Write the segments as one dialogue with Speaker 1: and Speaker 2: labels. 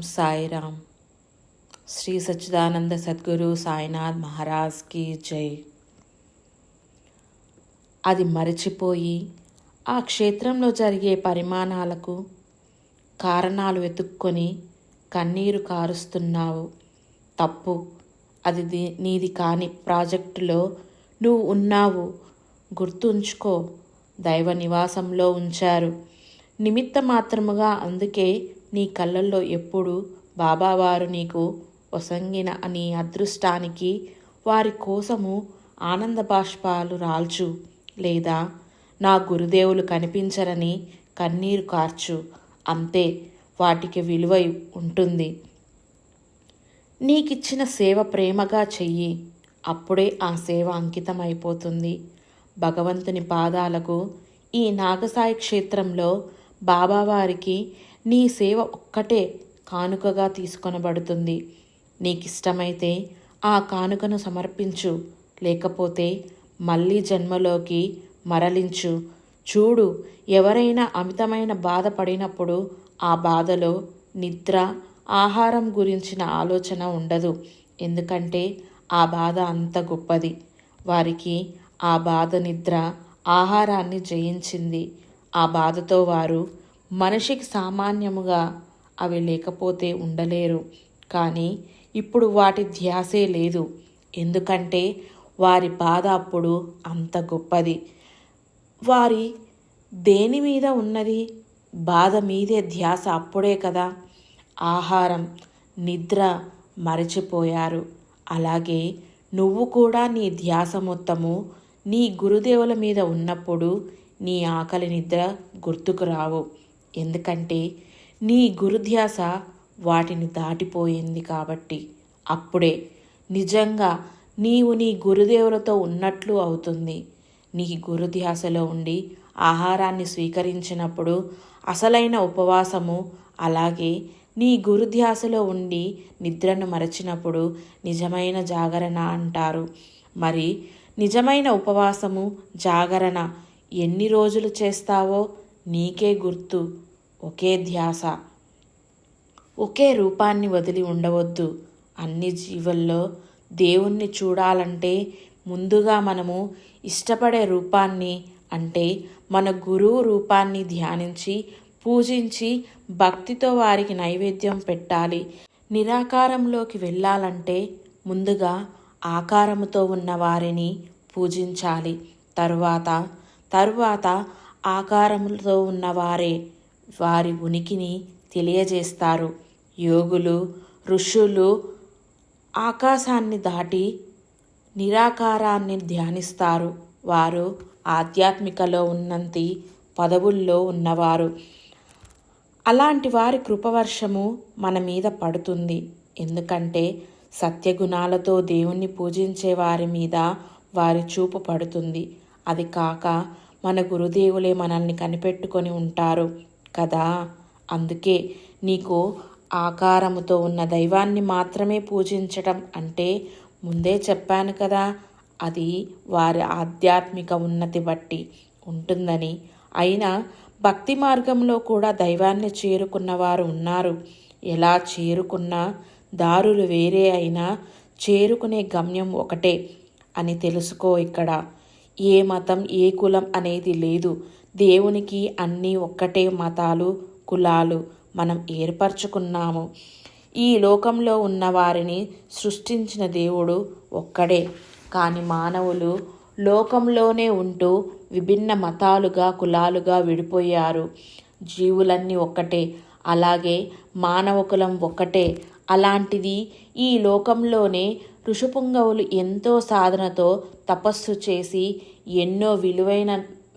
Speaker 1: సాయిరామ్. శ్రీ సచ్చిదానంద సద్గురు సాయినాథ్ మహారాజ్కి జై. అది మరచిపోయి ఆ క్షేత్రంలో జరిగే పరిమాణాలకు కారణాలు వెతుక్కొని కన్నీరు కారుస్తున్నావు. తప్పు. అది నీది కాని ప్రాజెక్టులో నువ్వు ఉన్నావు. గుర్తుంచుకో, దైవ నివాసంలో ఉంచారు నిమిత్త మాత్రముగా. అందుకే నీ కళ్ళల్లో ఎప్పుడు బాబావారు నీకు ఒసంగిన నీ అదృష్టానికి వారి కోసము ఆనంద బాష్పాలు రాల్చు, లేదా నా గురుదేవులు కనిపించరని కన్నీరు కార్చు. అంతే, వాటికి విలువ ఉంటుంది. నీకిచ్చిన సేవ ప్రేమగా చెయ్యి, అప్పుడే ఆ సేవ అంకితమైపోతుంది భగవంతుని పాదాలకు. ఈ నాగసాయి క్షేత్రంలో బాబావారికి నీ సేవ ఒక్కటే కానుకగా తీసుకొనబడుతుంది. నీకిష్టమైతే ఆ కానుకను సమర్పించు, లేకపోతే మళ్ళీ జన్మలోకి మరలించు. చూడు, ఎవరైనా అమితమైన బాధపడినప్పుడు ఆ బాధలో నిద్ర, ఆహారం గురించిన ఆలోచన ఉండదు. ఎందుకంటే ఆ బాధ అంత గొప్పది. వారికి ఆ బాధ నిద్ర, ఆహారాన్ని జయించింది. ఆ బాధతో వారు మనిషికి సామాన్యముగా అవి లేకపోతే ఉండలేరు. కానీ ఇప్పుడు వాటి ధ్యాసే లేదు. ఎందుకంటే వారి బాధ అప్పుడు అంత గొప్పది. వారి దేని మీద ఉన్నది? బాధ మీదే ధ్యాస అప్పుడే కదా. ఆహారం, నిద్ర మరచిపోయారు. అలాగే నువ్వు కూడా నీ ధ్యాస మొత్తము నీ గురుదేవుల మీద ఉన్నప్పుడు నీ ఆకలి నిద్ర గుర్తుకు రావు. ఎందుకంటే నీ గురుధ్యాస వాటిని దాటిపోయింది కాబట్టి. అప్పుడే నిజంగా నీవు నీ గురుదేవులతో ఉన్నట్లు అవుతుంది. నీ గురుధ్యాసలో ఉండి ఆహారాన్ని స్వీకరించినప్పుడు అసలైన ఉపవాసము, అలాగే నీ గురుధ్యాసలో ఉండి నిద్రను మరచినప్పుడు నిజమైన జాగరణ అంటారు. మరి నిజమైన ఉపవాసము, జాగరణ ఎన్ని రోజులు చేస్తావో నీకే గుర్తు. ఒకే ధ్యాస, ఒకే రూపాన్ని వదిలి ఉండవద్దు. అన్ని జీవుల్లో దేవుణ్ణి చూడాలంటే ముందుగా మనము ఇష్టపడే రూపాన్ని, అంటే మన గురువు రూపాన్ని ధ్యానించి పూజించి భక్తితో వారికి నైవేద్యం పెట్టాలి. నిరాకారంలోకి వెళ్ళాలంటే ముందుగా ఆకారముతో ఉన్న వారిని పూజించాలి. తరువాత ఆకారములతో ఉన్నవారే వారి ఉనికిని తెలియజేస్తారు. యోగులు, ఋషులు ఆకాశాన్ని దాటి నిరాకారాన్ని ధ్యానిస్తారు. వారు ఆధ్యాత్మికలో ఉన్నంతి పదవుల్లో ఉన్నవారు. అలాంటి వారి కృపవర్షము మన మీద పడుతుంది. ఎందుకంటే సత్యగుణాలతో దేవుణ్ణి పూజించే వారి మీద వారి చూపు పడుతుంది. అది కాక మన గురుదేవులే మనల్ని కనిపెట్టుకొని ఉంటారు కదా. అందుకే నీకు ఆకారముతో ఉన్న దైవాన్ని మాత్రమే పూజించటం అంటే ముందే చెప్పాను కదా, అది వారి ఆధ్యాత్మిక ఉన్నతి బట్టి ఉంటుందని. అయినా భక్తి మార్గంలో కూడా దైవాన్ని చేరుకున్న వారు ఉన్నారు. ఎలా చేరుకున్నా దారులు వేరే అయినా చేరుకునే గమ్యం ఒకటే అని తెలుసుకో. ఇక్కడ ఏ మతం, ఏ కులం అనేది లేదు. దేవునికి అన్నీ ఒక్కటే మతాలు, కులాలు మనం ఏర్పరచుకున్నాము. ఈ లోకంలో ఉన్న వారిని సృష్టించిన దేవుడు ఒక్కడే. కానీ మానవులు లోకంలోనే ఉంటూ విభిన్న మతాలుగా, కులాలుగా విడిపోయారు. జీవులన్నీ ఒక్కటే, అలాగే మానవ కులం ఒక్కటే. అలాంటిది ఈ లోకంలోనే ఋషిపుంగవులు ఎంతో సాధనతో తపస్సు చేసి ఎన్నో విలువైన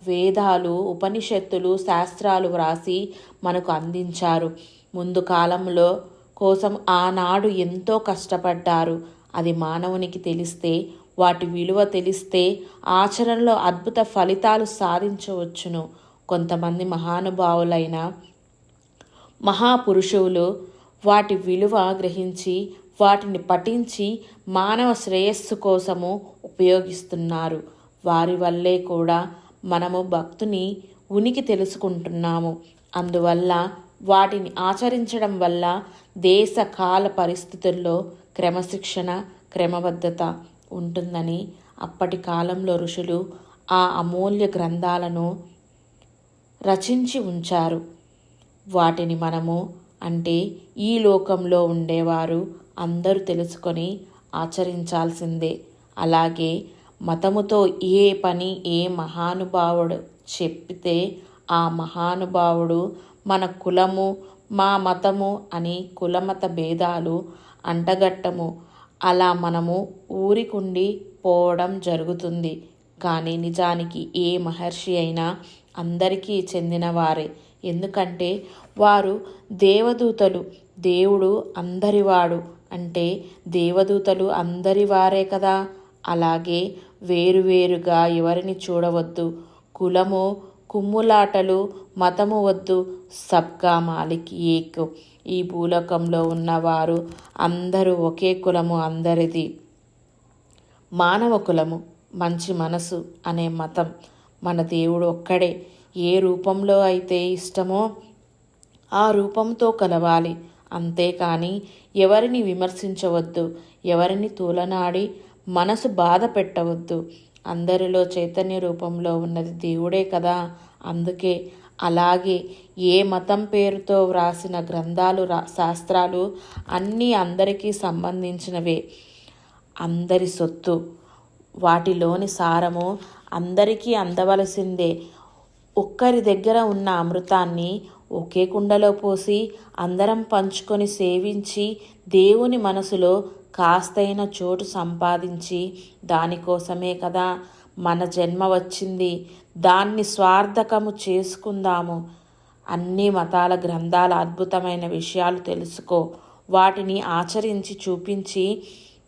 Speaker 1: వేదాలు, ఉపనిషత్తులు, శాస్త్రాలు వ్రాసి మనకు అందించారు. ముందు కాలంలో కోసం ఆనాడు ఎంతో కష్టపడ్డారు. అది మానవునికి తెలిస్తే, వాటి విలువ తెలిస్తే ఆచరణలో అద్భుత ఫలితాలు సాధించవచ్చును. కొంతమంది మహానుభావులైన మహాపురుషులు వాటి విలువ గ్రహించి వాటిని పఠించి మానవ శ్రేయస్సు కోసము ఉపయోగిస్తున్నారు. వారి వల్లే కూడా మనము భక్తుని ఉనికి తెలుసుకుంటున్నాము. అందువల్ల వాటిని ఆచరించడం వల్ల దేశ కాల పరిస్థితుల్లో క్రమశిక్షణ, క్రమబద్ధత ఉంటుందని అప్పటి కాలంలో ఋషులు ఆ అమూల్య గ్రంథాలను రచించి ఉంచారు. వాటిని మనము అంటే ఈ లోకంలో ఉండేవారు అందరూ తెలుసుకొని ఆచరించాల్సిందే. అలాగే మతముతో ఏ పని ఏ మహానుభావుడు చెప్పితే ఆ మహానుభావుడు మన కులము మా మతము అని కులమత భేదాలు అంటగట్టము. అలా మనము ఊరికుండి పోవడం జరుగుతుంది. కానీ నిజానికి ఏ మహర్షి అయినా అందరికీ చెందినవారే. ఎందుకంటే వారు దేవదూతలు. దేవుడు అందరివాడు అంటే దేవదూతలు అందరివారే కదా. అలాగే వేరువేరుగా ఎవరిని చూడవద్దు. కులము కుమ్ములాటలు మతము వద్దు. సబ్కా మాలిక్ ఏక్. ఈ భూలోకంలో ఉన్నవారు అందరూ ఒకే కులము అందరిది. మానవ కులము మంచి మనసు అనే మతం. మన దేవుడు ఒక్కడే. ఏ రూపంలో అయితే ఇష్టమో ఆ రూపంతో కలవాలి. అంతేకాని ఎవరిని విమర్శించవద్దు. ఎవరిని తూలనాడి మనసు బాధ పెట్టవద్దు. అందరిలో చైతన్య రూపంలో ఉన్నది దేవుడే కదా. అందుకే అలాగే ఏ మతం పేరుతో వ్రాసిన గ్రంథాలు శాస్త్రాలు అన్నీ అందరికీ సంబంధించినవే, అందరి సొత్తు. వాటిలోని సారము అందరికీ అందవలసిందే. ఒక్కరి దగ్గర ఉన్న అమృతాన్ని ఒకే కుండలో పోసి అందరం పంచుకొని సేవించి దేవుని మనసులో కాస్తైన చోటు సంపాదించి దానికోసమే కదా మన జన్మ వచ్చింది. దాన్ని స్వార్థకము చేసుకుందాము. అన్ని మతాల గ్రంథాల అద్భుతమైన విషయాలు తెలుసుకో. వాటిని ఆచరించి చూపించి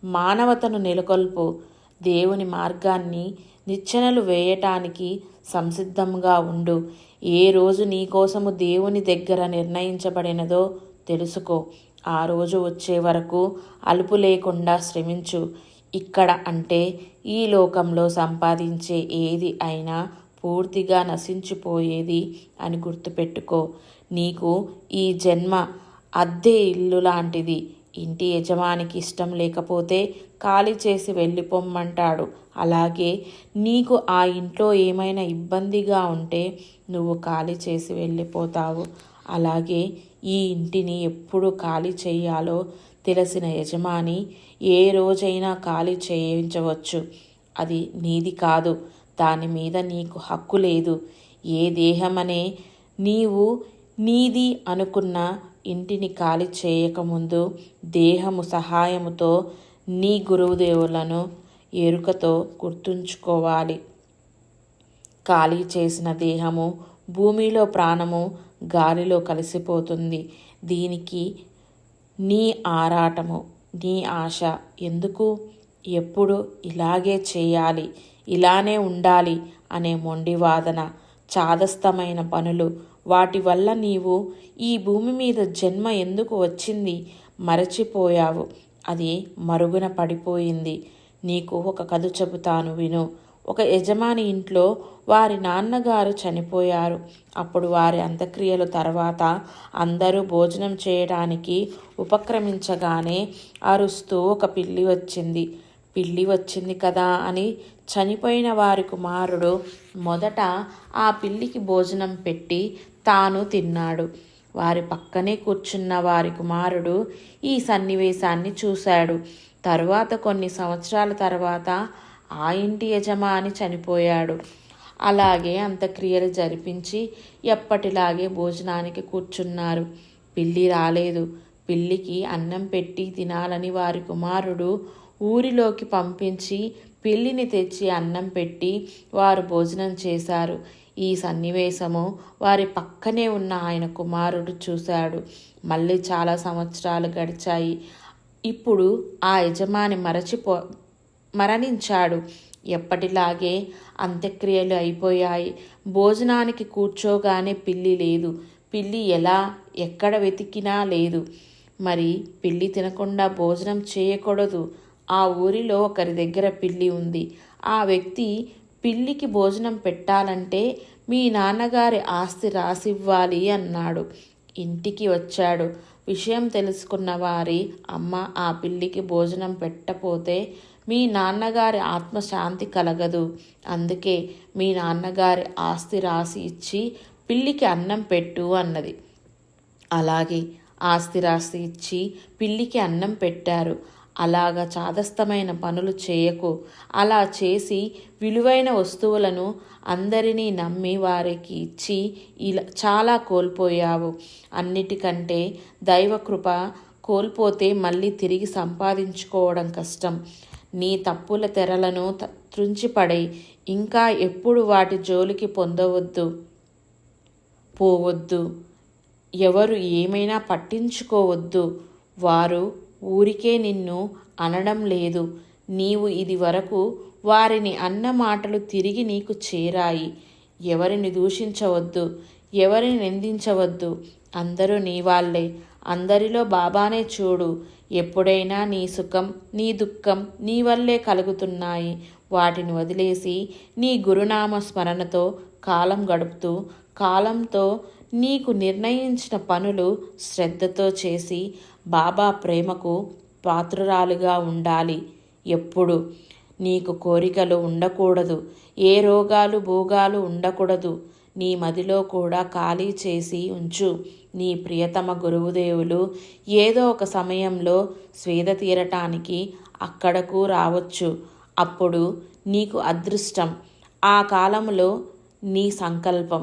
Speaker 1: మానవతను నెలకొల్పు. దేవుని మార్గాన్ని నిచ్చెనలు వేయటానికి సంసిద్ధంగా ఉండు. ఏ రోజు నీకోసము దేవుని దగ్గర నిర్ణయించబడినదో తెలుసుకో. ఆ రోజు వచ్చే వరకు అలుపు లేకుండా శ్రమించు. ఇక్కడ అంటే ఈ లోకంలో సంపాదించే ఏది అయినా పూర్తిగా నశించిపోయేది అని గుర్తుపెట్టుకో. నీకు ఈ జన్మ అద్దె ఇల్లు లాంటిది. ఇంటి యజమానికి ఇష్టం లేకపోతే ఖాళీ చేసి వెళ్ళిపోమ్మంటాడు. అలాగే నీకు ఆ ఇంట్లో ఏమైనా ఇబ్బందిగా ఉంటే నువ్వు ఖాళీ చేసి వెళ్ళిపోతావు. అలాగే ఈ ఇంటిని ఎప్పుడు ఖాళీ చేయాలో తెలిసిన యజమాని ఏ రోజైనా ఖాళీ చేయించవచ్చు. అది నీది కాదు. దాని మీద నీకు హక్కు లేదు. ఏ దేహమనే నీవు నీది అనుకున్న ఇంటిని ఖాళీ చేయకముందు దేహము సహాయముతో నీ గురువుదేవులను ఎరుకతో గుర్తుంచుకోవాలి. ఖాళీ చేసిన దేహము భూమిలో ప్రాణము గాలిలో కలిసిపోతుంది. దీనికి నీ ఆరాటము, నీ ఆశ ఎందుకు? ఎప్పుడు ఇలాగే చేయాలి, ఇలానే ఉండాలి అనే మొండివాదన, చాదస్తమైన పనులు, వాటి వల్ల నీవు ఈ భూమి మీద జన్మ ఎందుకు వచ్చింది మరచిపోయావు. అది మరుగున పడిపోయింది. నీకు ఒక కథ చెబుతాను విను. ఒక యజమాని ఇంట్లో వారి నాన్నగారు చనిపోయారు. అప్పుడు వారి అంత్యక్రియల తర్వాత అందరూ భోజనం చేయడానికి ఉపక్రమించగానే అరుస్తూ ఒక పిల్లి వచ్చింది. పిల్లి వచ్చింది కదా అని చనిపోయిన వారి కుమారుడు మొదట ఆ పిల్లికి భోజనం పెట్టి తాను తిన్నాడు. వారి పక్కనే కూర్చున్న వారి కుమారుడు ఈ సన్నివేశాన్ని చూశాడు. తరువాత కొన్ని సంవత్సరాల తర్వాత ఆ ఇంటి యజమాని చనిపోయాడు. అలాగే అంత్యక్రియలు జరిపించి ఎప్పటిలాగే భోజనానికి కూర్చున్నారు. పిల్లి రాలేదు. పిల్లికి అన్నం పెట్టి తినాలని వారి కుమారుడు ఊరిలోకి పంపించి పిల్లిని తెచ్చి అన్నం పెట్టి వారు భోజనం చేశారు. ఈ సన్నివేశము వారి పక్కనే ఉన్న ఆయన కుమారుడు చూశాడు. మళ్ళీ చాలా సంవత్సరాలు గడిచాయి. ఇప్పుడు ఆ యజమాని మరణించాడు. ఎప్పటిలాగే అంత్యక్రియలు అయిపోయాయి. భోజనానికి కూర్చోగానే పిల్లి లేదు. పిల్లి ఎక్కడ వెతికినా లేదు. మరి పిల్లి తినకుండా భోజనం చేయకూడదు. ఆ ఊరిలో ఒకరి దగ్గర పిల్లి ఉంది. ఆ వ్యక్తి పిల్లికి భోజనం పెట్టాలంటే మీ నాన్నగారి ఆస్తి రాసివ్వాలి అన్నాడు. ఇంటికి వచ్చాడు. విషయం తెలుసుకున్న వారి అమ్మ ఆ పిల్లికి భోజనం పెట్టపోతే మీ నాన్నగారి ఆత్మశాంతి కలగదు. అందుకే మీ నాన్నగారి ఆస్తి రాసి ఇచ్చి పిల్లికి అన్నం పెట్టు అన్నది. అలాగే ఆస్తి రాసి ఇచ్చి పిల్లికి అన్నం పెట్టారు. అలాగా చాదస్తమైన పనులు చేయకు. అలా చేసి విలువైన వస్తువులను అందరినీ నమ్మి వారికి ఇచ్చి ఇలా చాలా కోల్పోయావు. అన్నిటికంటే దైవకృప కోల్పోతే మళ్ళీ తిరిగి సంపాదించుకోవడం కష్టం. నీ తప్పుల తెరలను త్రుంచిపడై ఇంకా ఎప్పుడు వాటి జోలికి పోవద్దు. ఎవరు ఏమైనా పట్టించుకోవద్దు. వారు ఊరికే నిన్ను అనడం లేదు. నీవు ఇది వరకు వారిని అన్న మాటలు తిరిగి నీకు చేరాయి. ఎవరిని దూషించవద్దు, ఎవరిని నిందించవద్దు. అందరూ నీ వాళ్ళే. అందరిలో బాబానే చూడు. ఎప్పుడైనా నీ సుఖం నీ దుఃఖం నీ వల్లే కలుగుతున్నాయి. వాటిని వదిలేసి నీ గురునామ స్మరణతో కాలం గడుపుతూ కాలంతో నీకు నిర్ణయించిన పనులు శ్రద్ధతో చేసి బాబా ప్రేమకు పాత్రురాలుగా ఉండాలి. ఎప్పుడు నీకు కోరికలు ఉండకూడదు. ఏ రోగాలు భోగాలు ఉండకూడదు. నీ మదిలో కూడా ఖాళీ చేసి ఉంచు. నీ ప్రియతమ గురువుదేవులు ఏదో ఒక సమయంలో స్వేద తీరటానికి అక్కడకు రావచ్చు. అప్పుడు నీకు అదృష్టం. ఆ కాలంలో నీ సంకల్పం